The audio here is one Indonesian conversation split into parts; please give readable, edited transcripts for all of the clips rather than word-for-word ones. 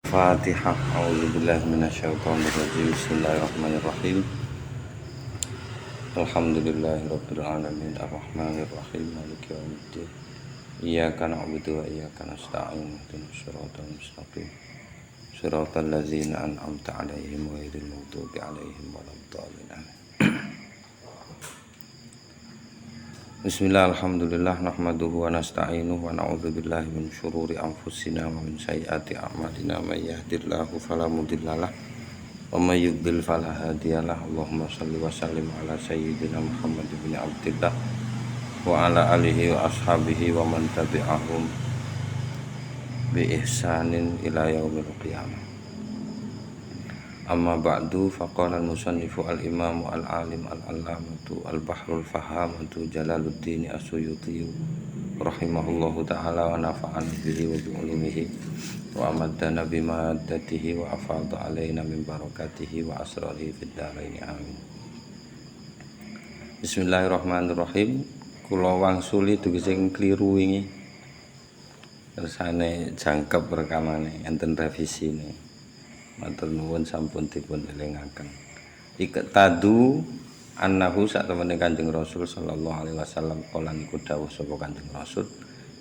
Fatihah. A'udzubillahi minasyaitonirrajim. Bismillahirrahmanirrahim. Alhamdulillahirabbil alamin arrahmanirrahim maliki yaumiddin. Iyyaka na'budu wa iyyaka nasta'in ihdinas siratal mustaqim. Shiratal ladzina an'amta 'alaihim ghairil maghdubi 'alaihim waladdallin. Bismillah, alhamdulillah, nahmaduhu wa nasta'inuhu wa na'udzubillahi min syururi anfusina wa min sayyiati a'malina. May yahdihillahu fala mudhillalah wa may yudhlil fala hadiyalah. Allahumma shalli wa sallim ala sayyidina Muhammad bin Abdillah wa ala alihi wa ashabihi wa man tabi'ahum bi ihsanin ila yaumil qiyamah. Amma ba'du, faqala al-musannifu al-imamu al-alim al-allamatu al-bahrul fahamatu Jalaluddin as-Suyuti rahimahullahu ta'ala wa nafa'ana bihi wa bi'ulumihi wa amaddana bimaddatihi wa afadha alaina min barakatihi wa asrarihi fid dharaini amin. Bismillahirrahmanirrahim. Kula wangsuli dugi sing kliru wingi kersane jangkep rekamane enten revisine. Matur nuwun sampun dipun elingaken. Iqtadu annahu sak temene Kanjeng Rasul sallallahu alaihi wasallam kala niku dawuh sapa Kanjeng Rasul,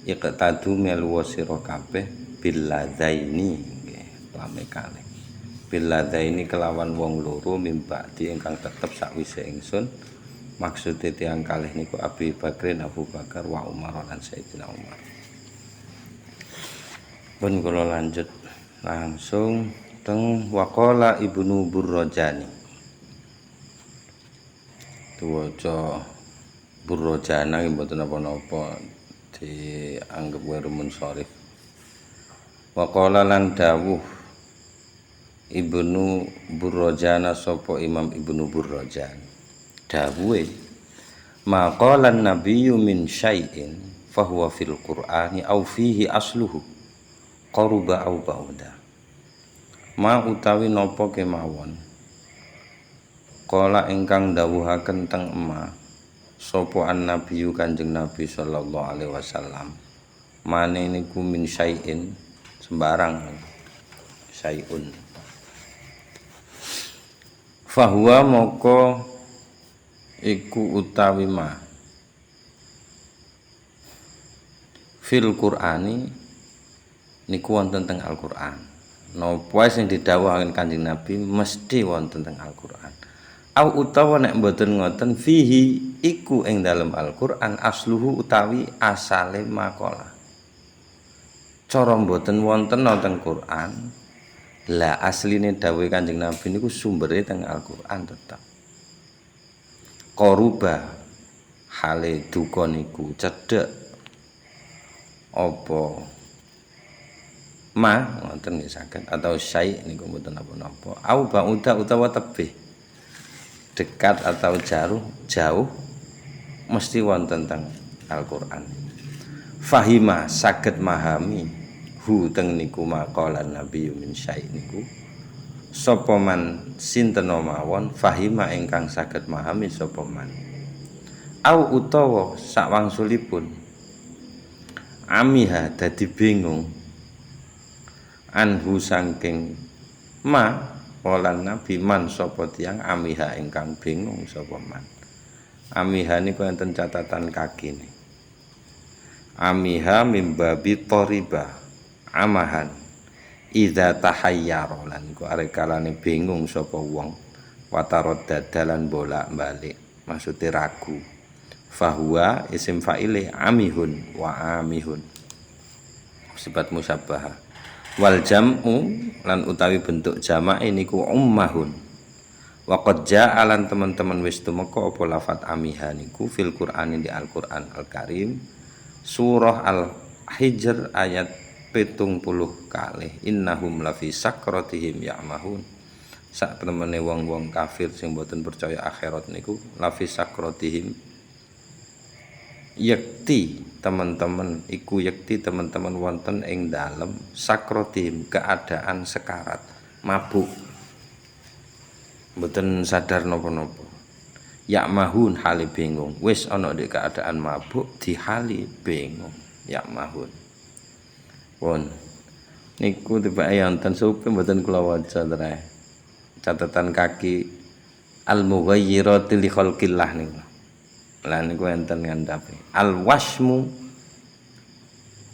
iqtadu melu sira kabeh billadzaini nggih, lame kalih. Billadzaini kelawan wong loro mimba'di ingkang tetep sakwise ingsun. Maksude tiyang kalih niku Abi Bakrin, Abu Bakar wa Umar lan Sayyidina Umar. Pun kula lanjut langsung teng waqala Ibnu Burrojani. Tuwaca Burrojana mboten napa-napa dianggep warumun sharif. Waqala lan dawuh Ibnu Burrojana sapa Imam Ibnu Burrojan. Dawuhe maqalan nabiyyu min syai'in fahuwa fil Qur'ani aw fihi asluhu qaruba aw ba'da. Ma utawi napa kemawon kala ingkang dawuhaken teng ema sapa annabiyyu Kanjeng Nabi sallallahu alaihi wasallam mane niku min syai'in sembarang syai'un fahuwa moko iku utawi ma fil Qur'ani niku wonten teng Al-Qur'an. Napa sing didhawuhaken Kanjeng Nabi mesti wonten teng Al-Qur'an. Au utawa nek mboten ngoten fihi iku ing dalem Al-Qur'an asluhu utawi asale maqala. Cara mboten wonten teng Qur'an. Lah asline dawuhe Kanjeng Nabi niku sumbere teng Al-Qur'an tetep. Qaruba hale duka niku cedhek apa ma ngoten nggih saged atau syai niku mboten napa-napa au ba'uda utawa tebih dekat atau jauh mesti wonten teng Al-Qur'an. Fahima saged mahami hu teng niku maqalan nabiyyu min syai niku sapa man sinten mawon fahima ingkang saged mahami sapa man au utawa sakwangsulipun amiha dadi bingung anhu saking ma polan nabi man sapa tiyang amiha ingkang bingung sapa man. Amiha niku enten catatan kaki nih. Amiha mimbabi toriba amahan idza tahayyara lan ku arek kalane bingung sapa wong watarod dadalan bolak-balik maksude ragu. Fahuwa isim fa'ile amihun wa amihun sifat musabbahah. Wal jam'u lan utawi bentuk jama'i niku ummahun. Wa qad ja'a lan teman-teman wis tumeka apa lafat amiha niku fil Qur'ani di Al-Qur'an Al-Karim surah Al-Hijr ayat 70 kalih innahum lafi sakratihim ya'mahun. Sak temene wong-wong kafir sing boten percaya akhirat niku lafi sakratihim yakti teman-teman iku yakti teman-teman wonten ing dalem sakrotim keadaan sekarat mabuk mboten sadar napa-napa ya mahun hali bingung wis ana di keadaan mabuk di hali bingung ya mahun pun Niku tibake wonten supe mboten kula waca terae. Catatan kaki al-mughayyirati li khalqillah niku. Lah niku enten ngandhape. Al-wasmu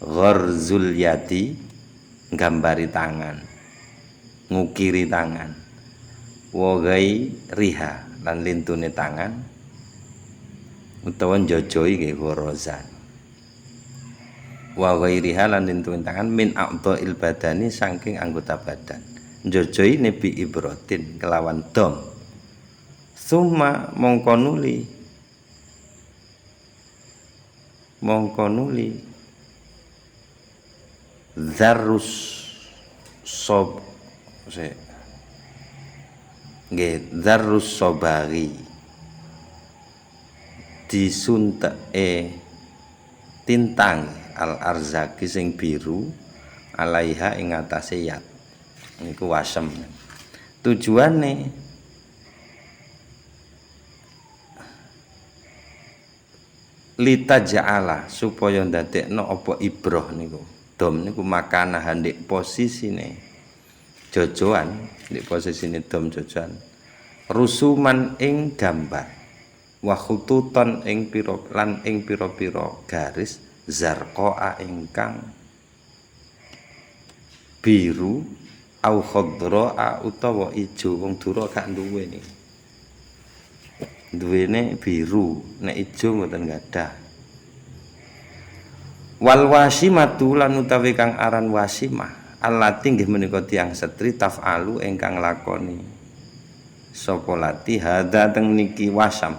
gharzul yati gambari tangan. Ngukiri tangan. Wa riha lan lintune tangan. Utawa njojoi nggih gharazan. Wa ghairiha lan lintune tangan min a'dha'il badani saking anggota badan. Njojoi nebi ibrotin kelawan dom. Summa mongko nuli zarrus sob nggih zarrus sobari disunteke tintang al arzaki sing biru alaiha ing atase yat niku wasem. Tujuane litaja'ala supaya ndadekno apa ibroh niku. Dom niku makana handik posisine jojoan, ndek posisine dom jojoan. Rusuman ing gambar. Wa khututan ing pira-pira garis zarqaa ingkang biru au khadraa utawa ijo. Wong dura gak duwe niki. Duwene biru, nek ijo mboten gadah. Wal wasimatu lan utawi kang aran wasimah allati nggih menika tiyang setri taf'alu ingkang lakoni sapa lati hadza teng niki wasam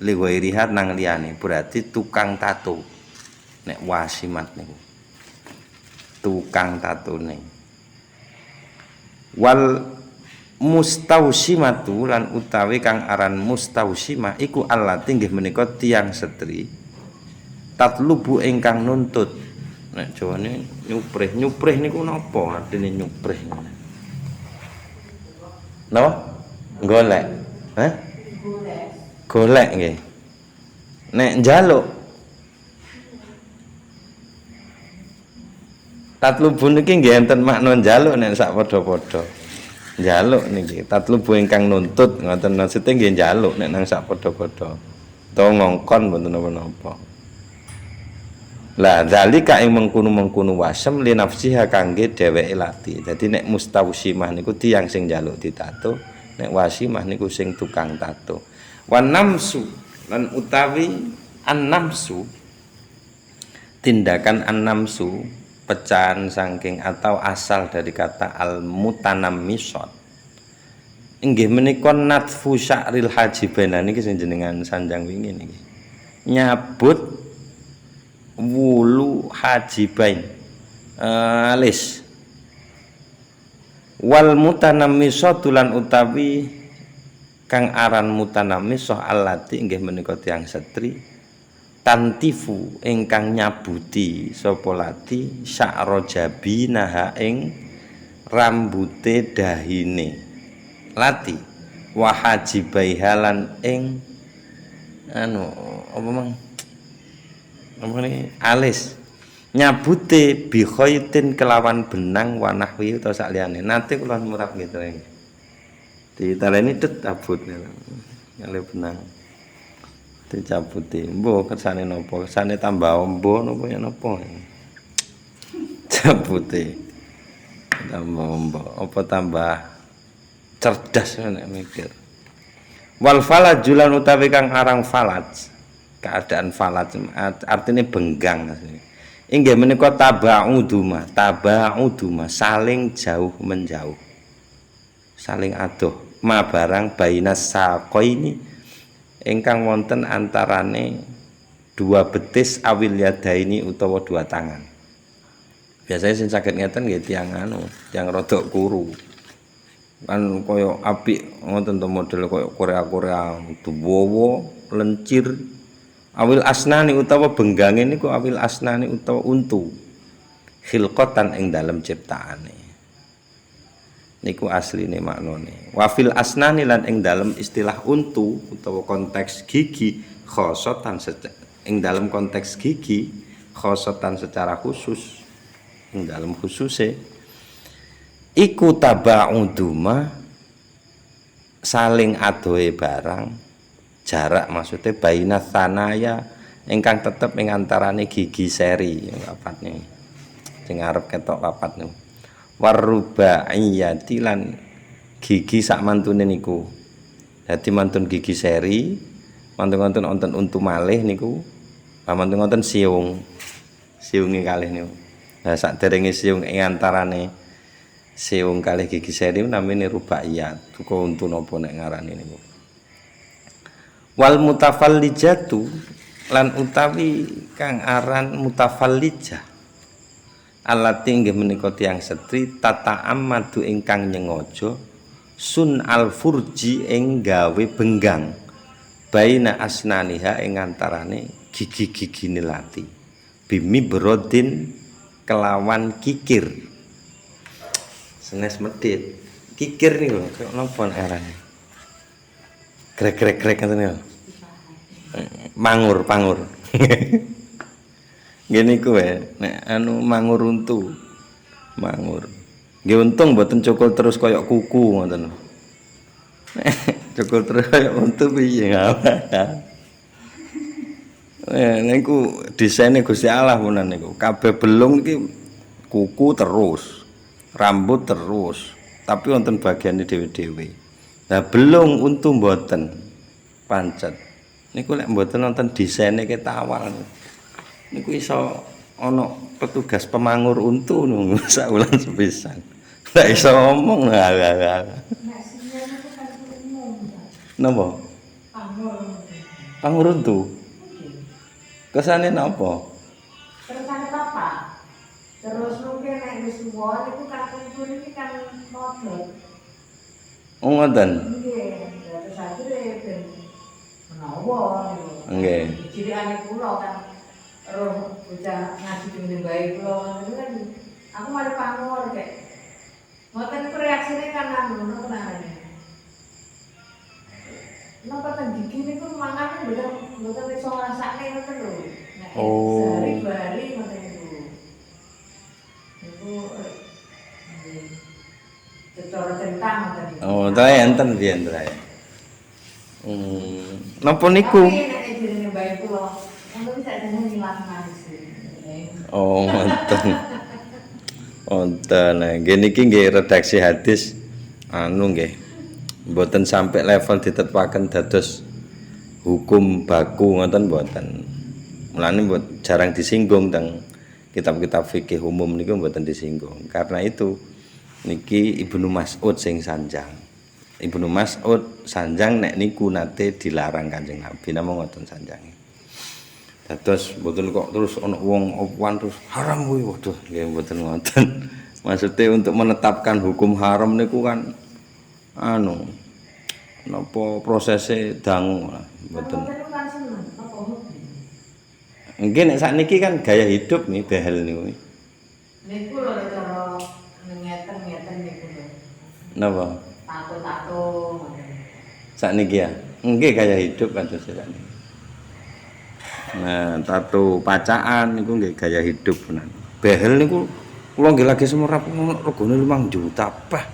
li ghairiha nang liyane berarti tukang tato. Nek wasimat niku tukang tatone. Wal mustausimatu lan utawi kang aran mustausima iku allati nggih menika tiyang setri tatlubu ingkang nuntut. Nek Jawane nyuprih niku napa artine nyuprih? Napa? Golek. Hah? Golek nggih. Nek njaluk tatlubu niki nggih enten makna njaluk nek sak padha-padha. Njaluk niki tatlubu ingkang nuntut ngoten maksudnya nggih njaluk nek nang sak padha-padha. Utawa ngongkon mboten napa-napa. Lah zalika ing mengkono-mengkono wasem li nafsiha kangge dheweke lati. Dadi nek mustausimah niku tiyang sing njaluk ditato, nek wasimah niku sing tukang tato. Wan namsu lan utawi an-namsu tindakan an-namsu pecahan saking atau asal dari kata al-mutanammisat. Inggih menika natfu sya'ril hajibain niki sing jenengan sanjang wingi niki. Nyabut wulu hajibain alis. Wal mutanammisatu lan utawi kang aran mutanammisah allati inggih menika tiyang setri tantifu ingkang nyabuti sapa lati sya'ra jabinaha ing rambute dahine lati wa hajibaiha lan ing apa ini alis nyabute bi khaitin kelawan benang wanahwi utawa sak liyane. Nate kula murab gitu nggih. Ditaleni det abutne kali benang. Dicabuti. Mbuh kersane napa? Kersane tambah ombo napa ya napa? Cabuti. Tambah ombo apa tambah cerdas nek mikir. Wal falajulan utawi kang arang falaj. Keadaan falaj artinya benggang. Inggih menika taba'uduma saling jauh menjauh. Saling adoh ma barang bainas saqaini ingkang wonten antarane dua betis awil yadaini utawa dua tangan. Biasanya sing saged ngeten nggih tiyang tiyang rodok kuru. Kan kaya apik ngoten to model kaya Korea tuwa lencir. Awil asnani utawa benggange niku awil asnani utawa untu khilqatan ing dalem ciptaane niku asline maknane. Wa fil asnani lan ing dalem istilah untu utawa konteks gigi khosotan ing dalem konteks gigi khosotan secara khusus ing dalem khususe iku taba'uduma saling adohe barang jarak maksudnya baina tsanaya ingkang tetep ing antarane gigi seri papatne sing arep ketok papatne warubaiyati lan gigi sak mantune niku dadi mantun gigi seri mantun-mantun wonten untu malih niku mantun wonten siunge kalih niku nah sakderenge siung ing antarane siung kalih gigi seri namine rubaiyat uga untu napa nek ngarani niku wal mutafallijatu lan utawi kang aran mutafallijah allati inggih menika tiyang setri tata amadu ingkang nyengaja sun al furji ing gawe benggang baina asnaniha ing antarane gigi-gigine lati bimi brodin kelawan kikir senes medit kikir nih lho kok napa arane grek-grek ngoten lho mangur ngene iku nek anu mangur untu mangur nggih untung mboten cukul terus kaya kuku ngoten cukul terus kaya untu piye ngapa niku desaine Gusti Allah punan niku kabeh belung iki kuku terus rambut terus tapi wonten bagiane dhewe-dhewe nah belung untu mboten pancet niku lek mboten wonten desaine ketawal niku iso ana petugas pemangur untu nunggu sak wulan sepisan lek iso ngomong napa pangur untu kesane napa Terusan apa? Terus mungkin nek wis tuwa niku kan kumpul iki kan model. oh ngoten Nggih, terus akhire ben menawa niku. nggih Cilikane kula kan roh bocah ngaji ning bae kula niku kan aku mari pamor kek. Ngoten niku reaksine kan ngono tenane. Napa ten gigi niku mangane mboten iso ngrasake ngoten lho. Nek sehari-hari ngoten niku. Niku secara centang ngoten niku. oh trae enten biyen trae napa niku Tapi nek jenenge bae kula, ngono bisa jenenge ngilang manis. oh ngoten wonten nggih niki nggih redaksi hadis anu nggih mboten sampai level ditetepaken dados hukum baku ngoten mboten. Mulane jarang disinggung teng kitab-kitab fikih umum niku mboten disinggung. Karena itu niki Ibnu Mas'ud sing sanjang. Ibnu Mas'ud sanjang nek niku nate dilarang Kanjeng Nabi namung ngoten sanjange. Dados mboten kok terus ana wong opuan terus haram kuwi waduh nggih mboten ngoten. Maksudnya untuk menetapkan hukum haram niku kan anu napa prosese dangu mboten. Nggih nek sakniki kan gaya hidup nih behel niku. Niku lho cara ngeten-ngeten niku lho. Napa? Tato-tato. Sakniki ya. Nggih gaya hidup kan sakniki. Nah, tato pacaan niku nggih gaya hidup tenan. Behel niku kula nggih lagi semerap regane 5 juta bah.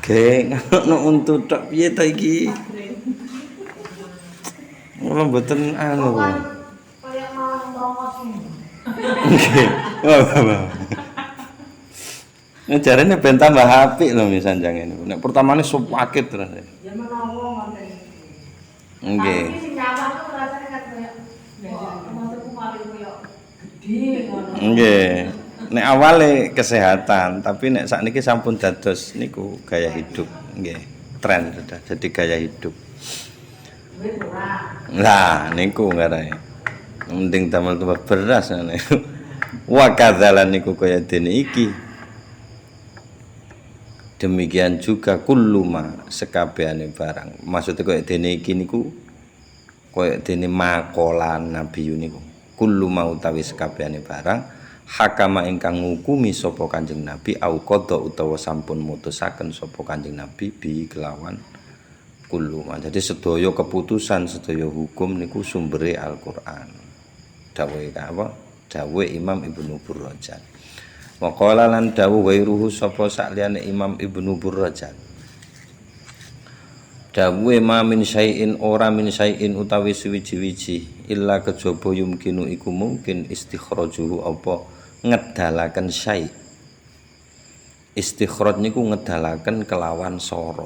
Geng, ono untuk tok piye ta iki? Kula mboten anu. Kayak mau ngrongos ini. Nggih. Wah. Nek jarene ben tambah apik lho sanjange niku. Nek pertamane sup akit terus. Ya menawa ngoten. Nggih. Tapi sing nyawang tuh rasane kan kayak maksudku malah koyo gede ngono. Nggih. Nek awale kesehatan, tapi nek sakniki sampun dados niku gaya hidup, nggih. Tren sudah jadi gaya hidup. Lah niku ngarane. Mending damel tuwa beras ngene. Wa kadzalan niku kaya dene iki. Demikian juga kulluma sekabehane barang. Maksudnya kaya dene iki niku kaya dene makolan Nabi niku. Kulluma utawi sekabehane barang hakama ingkang ngukumi sapa Kanjeng Nabi au qada utawa sampun mutusaken sapa Kanjeng Nabi bi kelawan kuluma. Jadi sedaya keputusan sedaya hukum niku sumbere Al-Qur'an. Dawuhe apa? Dawuhe Imam Ibnu Burrajat. Wa qala lan dawuh wairuhu sapa sakliyane Imam Ibnu Burrajat. Dawuhe ma min syai'in ora min syai'in utawi suwiji-wiji illa kejaba yumkinu iku mungkin istikhrajuhu apa ngedalaken syai'. Istikhraj niku ngedalaken kelawan sara.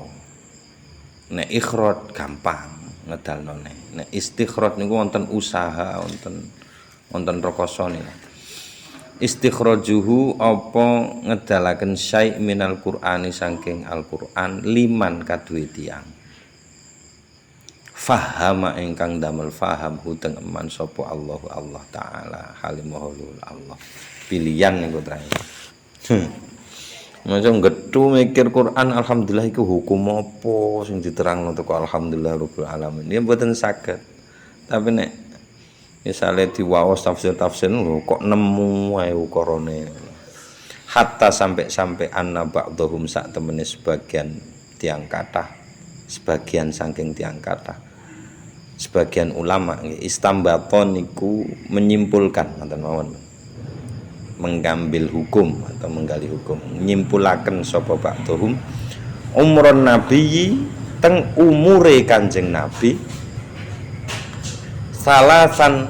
Nek ikhraj gampang ngedalnone. Nek istikhraj niku wonten usaha, wonten rekasane. Istikhrajuhu apa ngedalaken syai' minal Qur'ani saking Al-Qur'an liman kaduwe tiyang. Fahama ingkang damel faham huteng eman sapa Allah taala halimahul Allah. Pilihan niku terakhir. Macam gedhu mikir Quran alhamdulillah iku hukum apa sing diterangno teko alhamdulillah rabbil alamin. Ya mboten saged. Tapi nek misale diwaos tafsir-tafsir lho kok nemu wae ukarane. Hatta sampai anna ba'dhum sak temene sebagian tiang kathah, sebagian saking tiang kathah. Sebagian ulama istambaton niku menyimpulkan ngoten mawon. Mengambil hukum atau menggali hukum nyimpulaken sapa ba'dhum umron nabi teng umure Kanjeng Nabi salasan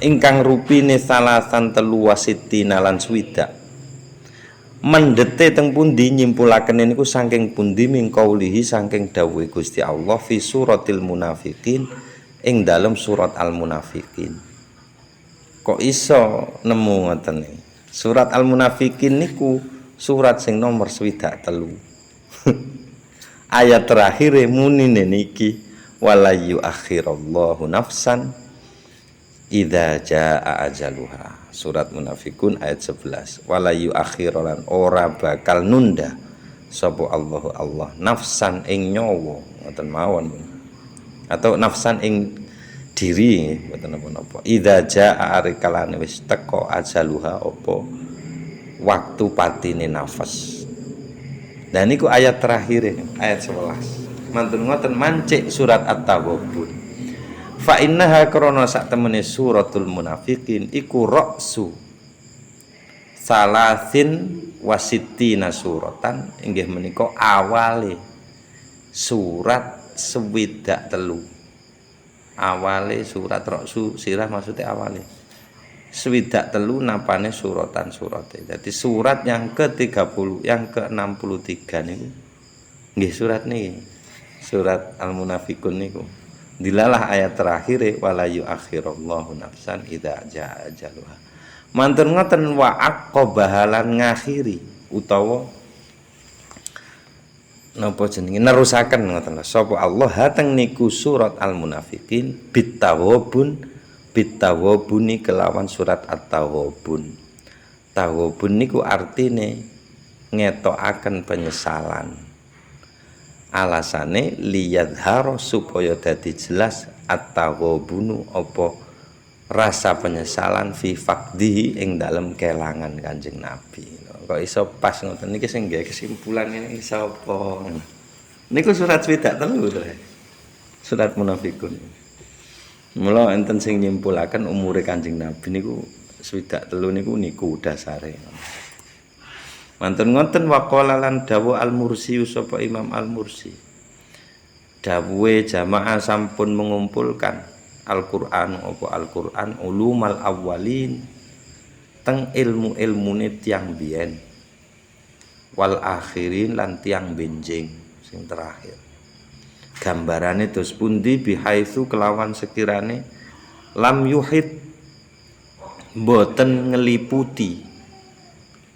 ingkang rupine salasan telu wasitina lan swidak mendete teng pundi nyimpulaken niku saking pundi min qaulihi saking dawuh Gusti Allah fi suratil munafiqin ing dalam surat al-munafiqin. Kok iso nemu ngoten iki? Surat Al-Munafiqin niku surat sing nomor 23. Ayat terakhir munine niki wala yuakhirallahu nafsan idza jaa ajaluha. Surat Munafiqun ayat 11. Wala yuakhiran ora bakal nunda sapa Allah nafsan ing nyawa ngoten mawon. Atau nafsan ing diri mboten napa-napa. Idza jaa arikalane wis teka ajaluha apa waktu patine nafas. Dan niku ayat terakhir ayat 11. Mantun ngoten mancik surat At-Taghabun. Fa innaha krana sak temene suratul munafiqin iku ra'su salasin wasittina suratan inggih menika awale surat 23. Awale surat Ra'su sirah maksudnya awale 23 napane suratan surate. Jadi surat yang ke-30 yang ke-63 niku nggih surat niki. Surat Al-Munafiqun niku. Dilalah ayat terakhir wala yuakhirallahu nafsan idza jaa ajaluha. Mantun ngoten wa aqabahalan ngakhiri utawa napa jenenge nerusaken ngoten lho sapa Allah hateng niku surat Al-Munafiqin bitawabuni kelawan surat At-Taghabun. Taghabun niku artine ngetokaken penyesalan. Alasane liyadhara supaya dadi jelas At-Taghabunu apa rasa penyesalan fi faqdihi ing dalem kelangan Kanjeng Nabi. Kok iso pas ngoten niki sing nggih kesimpulan ini sapa? Niku surat 23 to. Surat Munafiqun. Mula enten sing nyimpulaken umure Kanjeng Nabi niku 23 niku dasare. Mantun ngoten waqala lan dawuh Al-Mursi sapa Imam Al-Mursi. Dawuhe jamaah sampun mengumpulkan Al-Qur'an apa Al-Qur'an ulumal awwalin teng ilmu-ilmune tiyang biyen wal akhirin lan tiyang benjing sing terakhir. Gambarane dos pundi bihaitsu kelawan sekirane lam yuhid mboten ngeliputi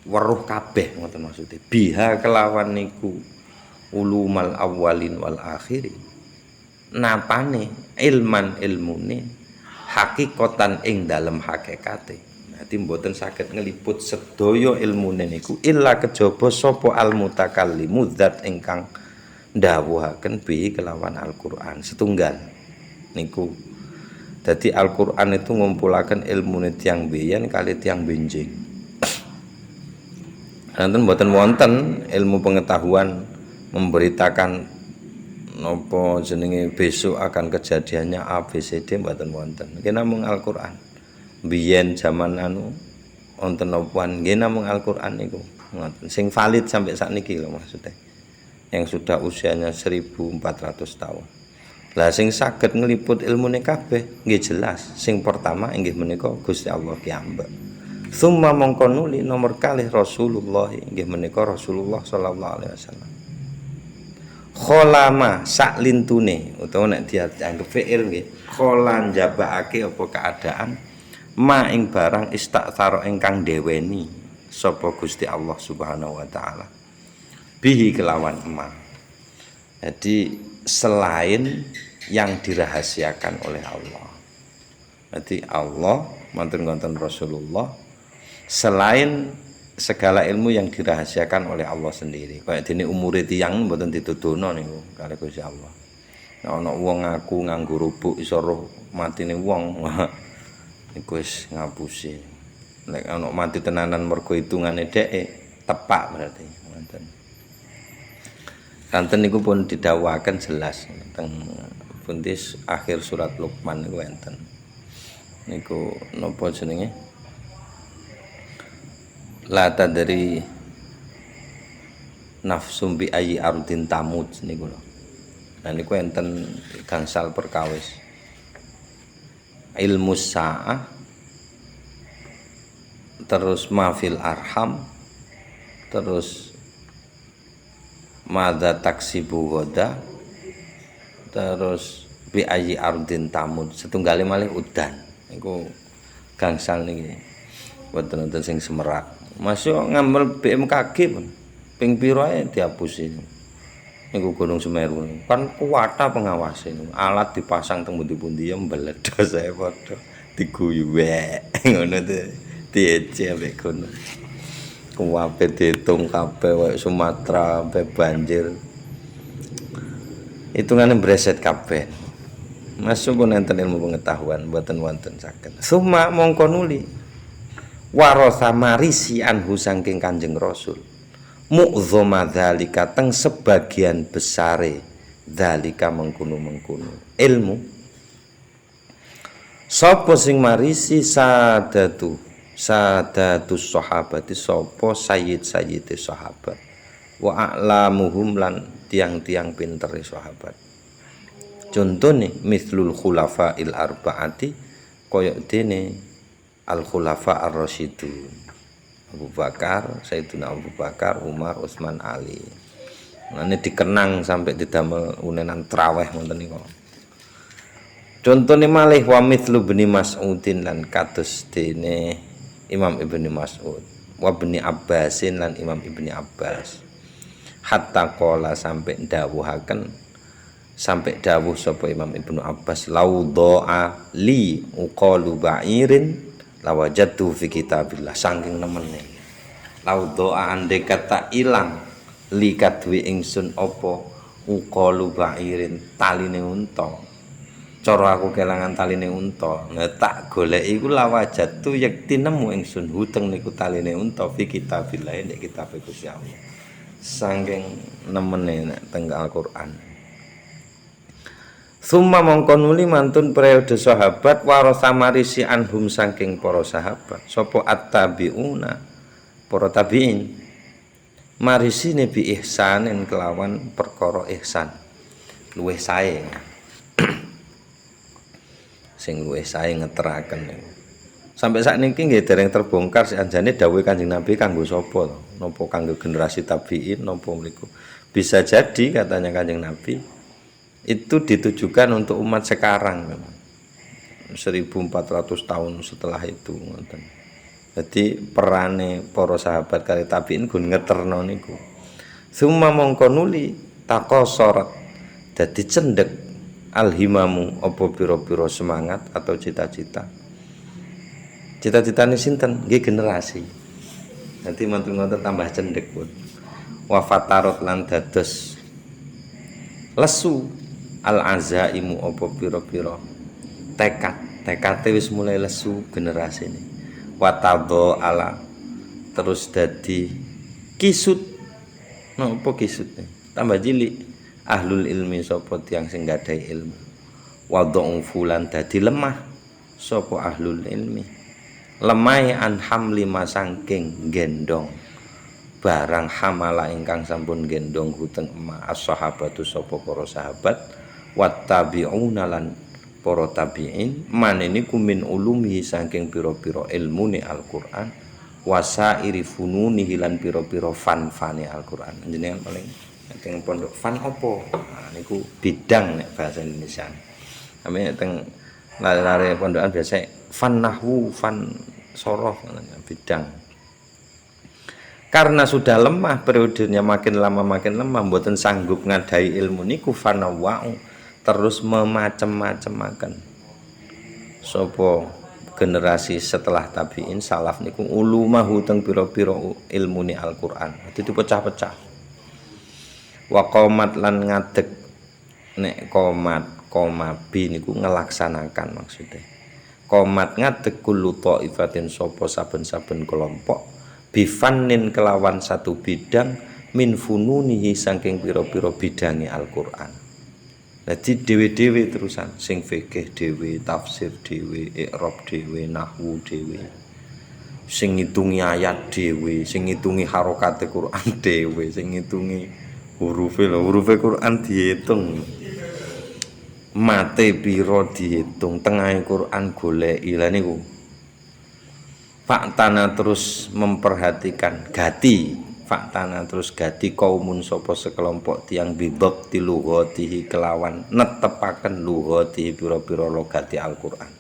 weruh kabeh ngoten maksude biha kelawan niku ulumal awwalin wal akhirin napane ilman ilmune hakikatan ing dalem hakikate. Dadi mboten saged ngeliput sedaya ilmune niku illa kejaba sapa al mutakallimu zat ingkang ndawuhaken bi kelawan Al-Qur'an setunggal niku. Dadi Al-Qur'an itu ngumpulaken ilmune tiyang biyen kali tiyang benjing. Nanten mboten wonten ilmu pengetahuan memberitakan napa jenenge besok akan kejadiannya A B C D mboten wonten. Iki namung Al-Qur'an. Biyen zaman wonten nopoan nggih namung Al-Qur'an niku ngoten sing valid sampai sakniki lho maksudnya yang sudah usianya 1400 tahun. Lah sing saged ngliput ilmune kabeh nggih jelas sing pertama inggih menika Gusti Allah piyambak. Summa mongko nuli nomor kalih Rasulullah inggih menika Rasulullah sallallahu alaihi wasallam. Kholama sak lintune utawa nek dianggep fi'il nggih kholan jabake apa keadaan ma ing barang istaktsara ingkang deweni sapa Gusti Allah Subhanahu wa taala bihi kelawan ma. Jadi selain yang dirahasiakan oleh Allah. Jadi Allah manten-manten Rasulullah selain segala ilmu yang dirahasiakan oleh Allah sendiri. Kayak dene umure tiyang mboten dituduhno niku kali Gusti Allah. Nek ana wong ngaku nganggo rubuk iso roh matine wong iku wis ngapusi. Nek ana mati tenanan mergo hitungane dheke tepak berarti ngoten. Kanten niku pun didhawuhaken jelas teng pundis akhir surat Luqman niku enten. Niku napa jenenge? La tadri nafsum bi ayyi ardin tamut niku lho. Nah niku enten gangsal perkawis. Ilmu sa'ah terus mafil arham terus madza taksibu goda terus bi ayyi ardin tamut setunggale malih udan niku gangsal niki boten wonten sing semerak. Masuk ngambil BMKG pun ping piro ae dihapusi niku Gunung Semeru kan kuwata pengawase alat dipasang teng pundi-pundi ya mbeledos ae padha diguyu wek ngono to diece ambek kono kuwape diitung kabeh wae Sumatera sampai banjir hitungane breset kabeh. Masuk pun enten ilmu pengetahuan mboten wonten saged summa mongko nuli warasa marisi anhu saking Kanjeng Rasul mu'dhama dzalika teng sebagian besare dzalika mengkono-mengkono ilmu sapa sing marisi sadatus sahabati sapa sayyid-sayyide sahabat wa a'lamuhum lan tiang-tiang pintere sahabat. Contone mislul khulafa'il arba'ati kaya dene al-khulafa ar-rasyidun Abu Bakar, Sayyidina Abu Bakar, Umar, Utsman, Ali. Nah, ini dikenang sampai didamel unenan traweh ngoten niku. Contone malih wa mithlu Ibnu Mas'udin lan kados dene Imam Ibnu Mas'ud, wa Ibnu Abbasin lan Imam Ibnu Abbas. Hatta qala sampai dawuhaken sampai dawuh sapa Imam Ibnu Abbas laudha'a li uqalu ba'irin lawajatu fi kitabillah saking nemene laudha'a ande kata ilang li kadwi ingsun apa uqalu ba'irin taline unta cara aku kelangan taline unta tak golek iku lawajatu yekti nemu ingsun huteng niku taline unta fi kitabillah nek kitab Gusti Allah saking nemene nek teng Al-Qur'an. Summa mongko nuli mantun periode sahabat warasa marisi anhum saking para sahabat sapa at-tabiuna para tabiin marisine bi ihsanin kelawan perkara ihsan luwih sae sing luwih sae ngeteraken niku sampai sakniki nggih dereng terbongkar sanjane dawuh Kanjeng Nabi kanggo sapa to napa kanggo generasi tabiin napa mriku bisa jadi katanya Kanjeng Nabi itu ditujukan untuk umat sekarang memang 1400 tahun setelah itu ngoten. Jadi perane para sahabat kali tabiin gun ngeterno niku. Summa mongko nuli taqasarat dadi cendhek alhimamu apa pira-pira semangat atau cita-cita. Cita-citane sinten? Nggih generasi. Nanti mantun-mantun tambah cendhek pun. Wa fatarot lan dados lesu al-azaimu apa pira-pira tekad wis mulai lesu generasi ini watadho ala terus dadi kisut apa kisutnya tambah cilik ahlul ilmi sapa tiyang sing gadahi ilmu wadha'u fulan dadi lemah sapa ahlul ilmi lemai an hamli masangking gendong barang hamala ingkang sampun gendong huteng ma as-sahabatu sapa para sahabat wattabi'una lan para tabi'in manene kumin ulumi saking pira-pira ilmune Al-Qur'an wasairi fununihi lan pira-pira fan-fane Al-Qur'an. Jenengan paling teng pondok fan opo? Nah niku bidang nek bahasa Indonesia. Ame teng lare-lare pondokan biasa fan nahwu, fan sorof bidang. Karena sudah lemah periodenya makin lama mboten sanggup ngadai ilmu niku fanawau terus memacem-macemaken sapa generasi setelah tabiin salaf niku ulumahu teng pira-pira ilmune Al-Qur'an dadi pecah-pecah wa qomat lan ngadeg nek komabi niku ngelaksanakan maksudnya qomat ngadeg kullu thaifatin sapa saben-saben kelompok bifannin kelawan satu bidang min fununihi saking pira-pira bidange Al-Qur'an. Jadi dewe-dewe terusan sing fikih dewe, tafsir dewe, i'rab dewe, nahwu dewe. Sing ngitungi ayat dewe, sing ngitungi harokate Quran dewe, sing ngitungi hurufe Quran dihitung. Mate piro dihitung, tengahe Quran goleki. Lah niku faktana terus memperhatikan faktana terus gati kaumun sapa sekelompok tiang bidok ti lughatihi kelawan netepaken lughatihi pira-pira logati Al-Qur'an.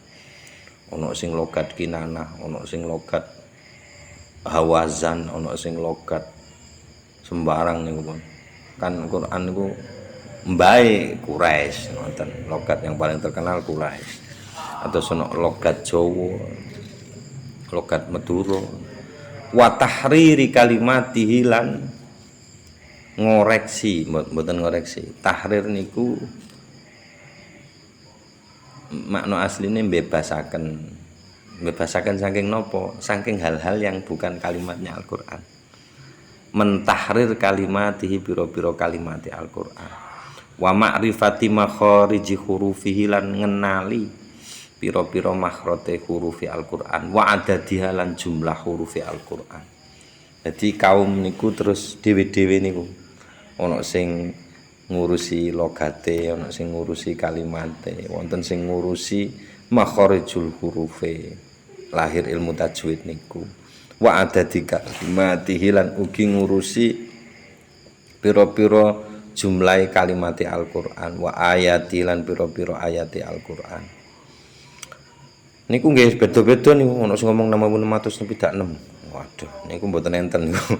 Ana sing logat kinanah, ana sing logat hawazan, ana sing logat sembarang niku pun. Kan Quran niku mbae Quraisy, ngoten. Logat yang paling terkenal Quraisy. Atau sono logat Jawa, logat Madura. Wa tahriri kalimatihi lan ngoreksi mboten ngoreksi tahrir niku makna asline bebasaken saking napa saking hal-hal yang bukan kalimatnya Al-Qur'an mentahrir kalimatihi pira-pira kalimati Al-Qur'an wa ma'rifati makhariji hurufihi lan ngenali pira-pira makhrote hurufi Al-Qur'an wa adadiha lan jumlah hurufi Al-Qur'an. Jadi kaum niku terus dhewe-dhewe niku ana sing ngurusi logate, ana sing ngurusi kalimate, wonten sing ngurusi makharijul hurufe. Lahir ilmu tajwid niku. Wa adadi kalimatihi lan ugi ngurusi pira-pira jumlah kalimati Al-Qur'an wa ayati lan pira-pira ayati Al-Qur'an. Niku nggih beda-beda niku ana sing ngomong 636. Waduh, niku mboten enten niku.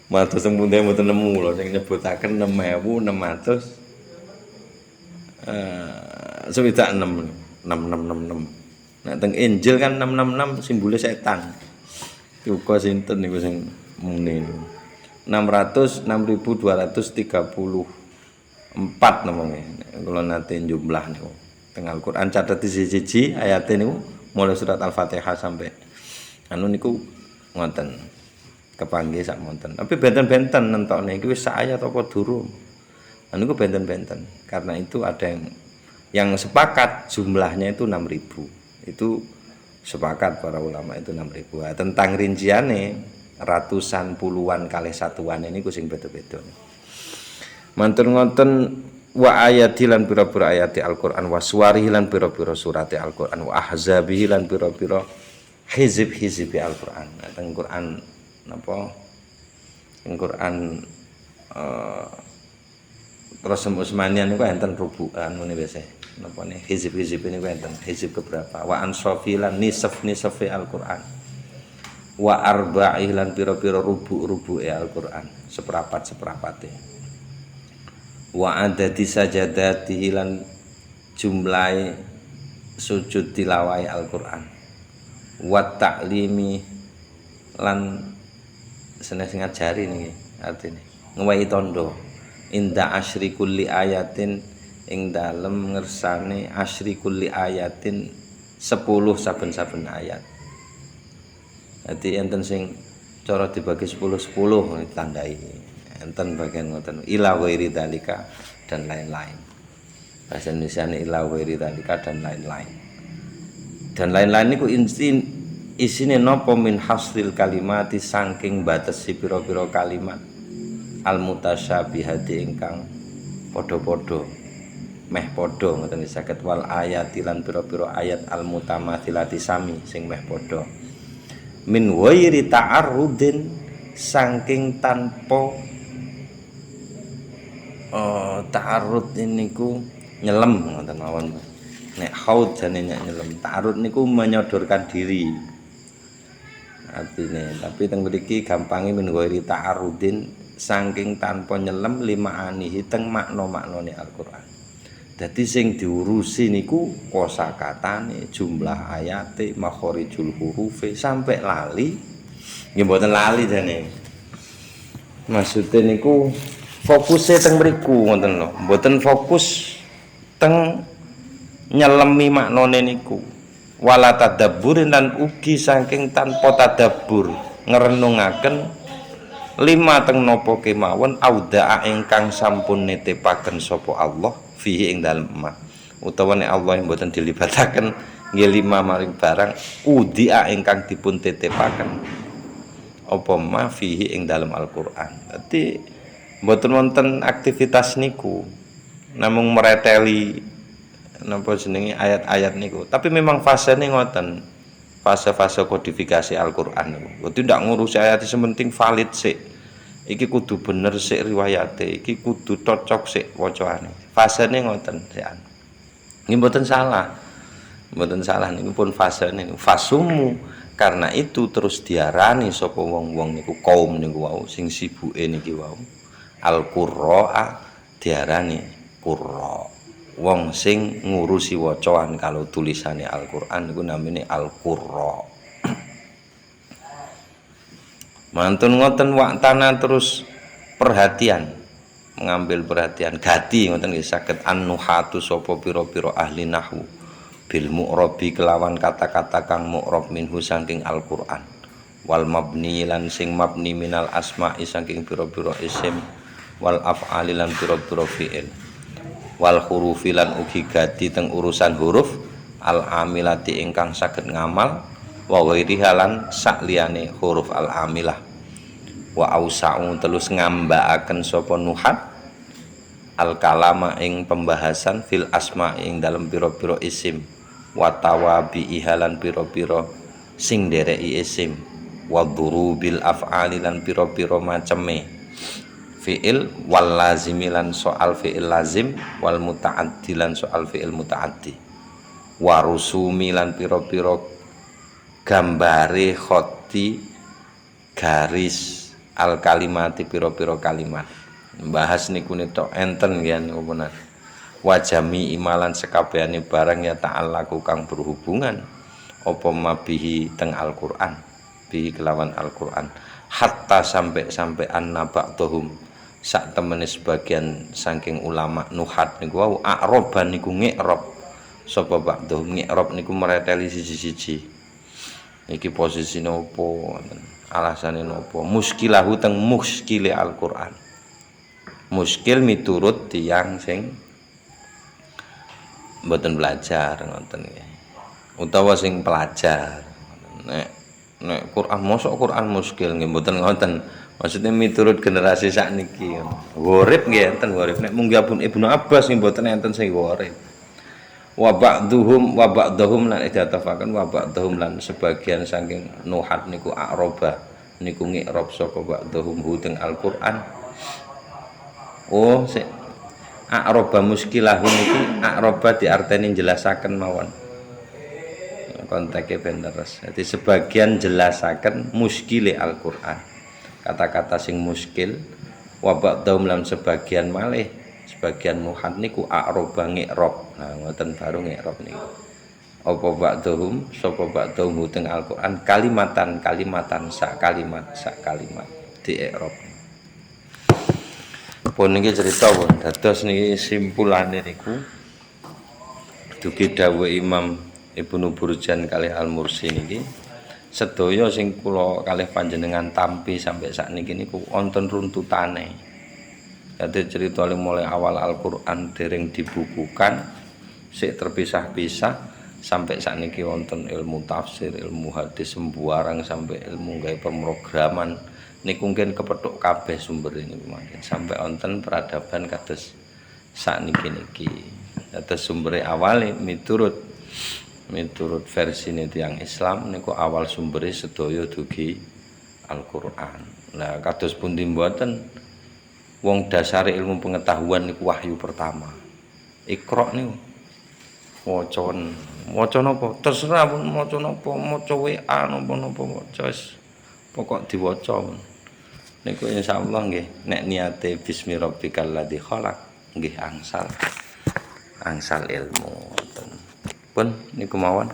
Matur sing pundi mboten nemu lho sing nyebutaken 6666. 6666. Nek teng Injil kan 666 simbole setan. Duka sinten niku sing muni niku. 600 6234 namanya. Kula nate jumlah niku. Teng Al-Qur'an catet siji-siji ayate niku mulai surat Al-Fatihah sampai anu niku ngoten kepanggih sak monten. Tapi benten-benten nentokne iki wis sak ayat apa durung. Anu niku benten-benten. Karena itu ada yang sepakat jumlahnya itu 6.000. Itu sepakat para ulama itu 6.000. Tentang rinciane ratusan puluhan kali satuan ini sing beda-beda. Mantun ngoten wa ayati lan pira-pira ayati Al-Qur'an wa suwarihi lan pira-pira surate Al-Qur'an wa ahzabihi lan pira-pira hizib-hizib Al-Qur'an. Teng Qur'an napa? Teng Qur'an terus Utsmaniyah niku enten rubukan ngene biasa. Napa ne hizib-hizib niku enten hizib keberapa? Wa ansafi lan nisf-nisfi Al-Qur'an. Wa arba'i lan pira-pira rubu-rubuke Al-Qur'an, seperapat-seperapate. Wa adadi sajadatihi lan jumlahe sujud tilawah Al-Qur'an. Wa ta'limi lan sing ngajari niki artine ngwehi tondo inda asyri kulli ayatin ing dalem ngersane asyri kulli ayatin 10 saben-saben ayat. Dadi enten sing cara dibagi 10-10 ditandai. Enten bagian ngoten ila ghairi dalika dan lain-lain. Bahasa Indonesia ini ila ghairi dalika dan lain-lain. Dan lain-lain niku isine napa min hasril kalimati saking batesi pira-pira kalimat al mutasyabihati ingkang padha-padha meh padha ngoten saged wal ayati lan pira-pira ayat al mutamathilati sami sing meh padha min ghairi ta'arrudin saking tanpa ta'arrud niku nyelem ngoten mawon. Nek haud jane nyelem, ta'arrud niku menyodorkan diri. Artine, tapi teng mriki gampange min ghairi ta'arrudin saking tanpa nyelem lima anihi teng makna-maknane Al-Qur'an. Dadi sing diurusi niku kosakatane, jumlah ayate, makhorijul hurufe sampai lali. Nggih mboten lali jane. Maksude niku fokusnya teng mriku ngoten lho, mboten fokus teng nyelemi maknane niku. Wala tadabburin lan ugi saking tanpa tadabbur ngrenungaken lima teng napa kemawon audaa ingkang sampun nitipaken sapa Allah fihi ing dalem ma. Utawa nek Allah mboten dilibataken nggih lima maring barang udia ingkang dipun titipaken apa ma fihi ing dalem Al-Qur'an. Dadi mboten wonten aktivitas niku namung mereteli napa jenenge ayat-ayat niku, tapi memang fasene ngoten, fase-fase kodifikasi Al-Qur'an niku. Kudu ndak ngurusi ayat sementing valid sik. Iki kudu bener sik riwayate, iki kudu cocok sik wacaane. Fasene ngoten sikan. Nggih mboten salah. Mboten salah niku pun fasene niku. Fasumu karena itu terus diarani sapa wong-wong niku kaum niku wau sing sibuke niki wau. Al-Qurra'a diarani qurra. Wong sing ngurusi wacaan kalau tulisane Al-Qur'an niku namine Al-Qurra. Mantun ngoten waktana terus perhatian, mengambil perhatian gati ngoten nggih saged an-nuhatu sapa pira-pira ahli nahwu bil mu'rabi kelawan kata-kata kang mu'rab minhu saking Al-Qur'an wal mabni lan sing mabni minal asma'i saking pira-pira isim wal af'ali lan pira-pira fi'il wal hurufi lan ugi gati teng urusan huruf al amilati ingkang saged ngamal wa ghairiha lan sakliyane huruf al amilah wa ausa'u terus ngambakaken sapa nuhat al kalama ing pembahasan fil asma ing dalam pira-pira isim wa tawabi ihalan pira-pira sing ndereki isim wa durubil af'ali lan pira-pira maceme fi'il wal lazimi lan soal fi'il lazim wal muta'addi lan soal fi'il muta'addi wa rusumi lan pira-pira gambare khoti garis al kalimati pira-pira kalimat bahas niku tok enten nggih ngono wajami imalan sekabehane barang ya ta'allaku kang berhubungan apa mabihi teng Al-Qur'an bihi kelawan Al-Qur'an hatta sampai annabatuhum sak temene sebagian saking ulama nuhat niku wau a'roban niku ngi'rab sapa ba'dhum ngi'rab niku mereteli siji-siji iki posisine opo alasane napa muskilahu teng muskile Al-Qur'an muskil miturut tiyang sing mboten belajar ngoten nggih utawa sing pelajar nek Quran mosok Quran muskil nggih mboten ngoten maksudnya miturut generasi sakniki gharib nggih enten gharib nek mung Ibnu Abbas nggih mboten enten sing gharib wa ba'dhum lan idatafakan wa ba'dhum lan sebagian saking nuhat niku a'roba niku ngi'rab sapa ba'dhum hu teng Al-Qur'an sik a'roba muskilahu niku a'roba diarteni jelasaken mawon konteknya ben leres jadi sebagian jelasaken muskile Al-Qur'an kata-kata sing muskil wa ba'dhum lan sebagian malih sebagian nuhat niku a'roba ngi'rab nah ngoten baru ngi'rab niku apa ba'dhum sapa ba'dhum teng Al-Qur'an kalimatan sak kalimat di i'rab pun niki cerita pun dados niki simpulane niku dugi dawuh Imam Ibnu Burjan kalih Al-Mursi niki sedaya sing kula kalih panjenengan tampi sampai sakniki niku wonten runtutane. Dadi ceritane mulai awal Al-Qur'an dereng dibukukan sik terpisah-pisah sampai sakniki wonten ilmu tafsir, ilmu hadis sembarang sampai ilmu gawe pemrograman niku mungkin kepethuk kabeh sumber ini mungkin sampai wonten peradaban kados sakniki niki. Dados sumbere awale miturut versi tiyang Islam niku awal sumbere sedaya dugi Al-Qur'an. Nah, kados pundi mboten wong dasare ilmu pengetahuan niku wahyu pertama. Iqra niku maca napa terserah pun maca napa maca WA napa-napa maca pokok diwaca niku insyaallah nggih nek niate bismi rabbikal ladzi khalaq nggih angsal ilmu pun niku mawon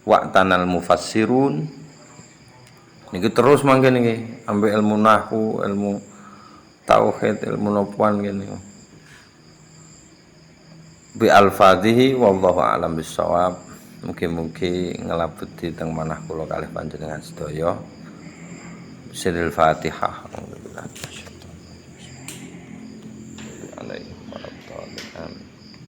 waqtanal mufassirun niku terus mangke niki ambek ilmu nahwu ilmu tauhid ilmu nopuan ngene bi alfadhihi wallahu a'lam bissawab. Mugi-mugi ngelabuti teng manah kula kalih panjenengan sedaya. Siril Fatihah. Alhamdulillah. Alaihi warahmatullahi wabarakatuh.